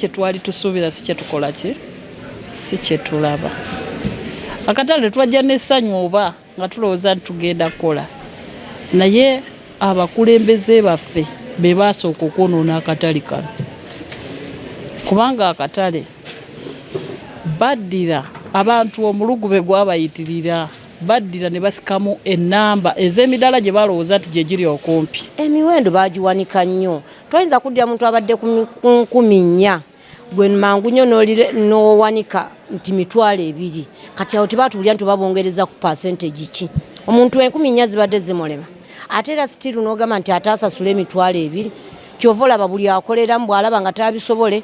kye twali tusuubira si kye tukola ki si kye tulaba. Akatale twajja n'essanyu oba nga tulowooza nti tugenda kukola, naye abakulembeze baffe be baasooka okwonoona akatale kano, kubanga akatale baddira abantu omulugube gwabayitirira, baddira ne basikamu ennamba ez'emidaala gye balowooza nti gye giri okumpi. Emiwendo baagiwanika nnyo, toyinza kuddira muntu abadde ku 4,000 gwe mangu nnyo n'owanika nti 2,000, kati awo tebatuulira nti babongereza ku percentage ki. Omuntu 4,000 zibadde zimulema, ate era sitiru n'ogamba nti ataasasula 2,000, kyova olaba buli akoleramu bw'alaba nga tabisobole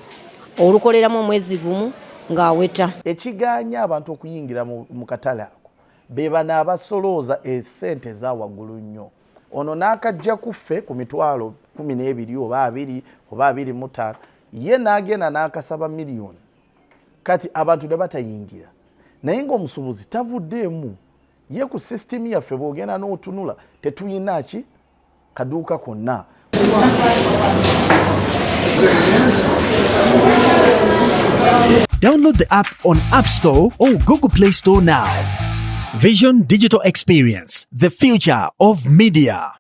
olukoleramu omwezi gumu ng'aweta. Ekigaanye abantu okuyingira mu katale ako be bano abasolooza essente za waggulu nnyo. Ono n'akajja kuffe ku 12,000 oba 20 oba 25, ye n'agenda n'akasaba miliyoni, kati abantu ne batayingira. Naye ng'omusuubuzi tavuddeemu, ye ku sisitimu yaffe bw'ogenda n'otunula tetuyina ki kaduuka konna. Download the app on App Store or Google Play Store now. Vision Digital Experience, the future of media.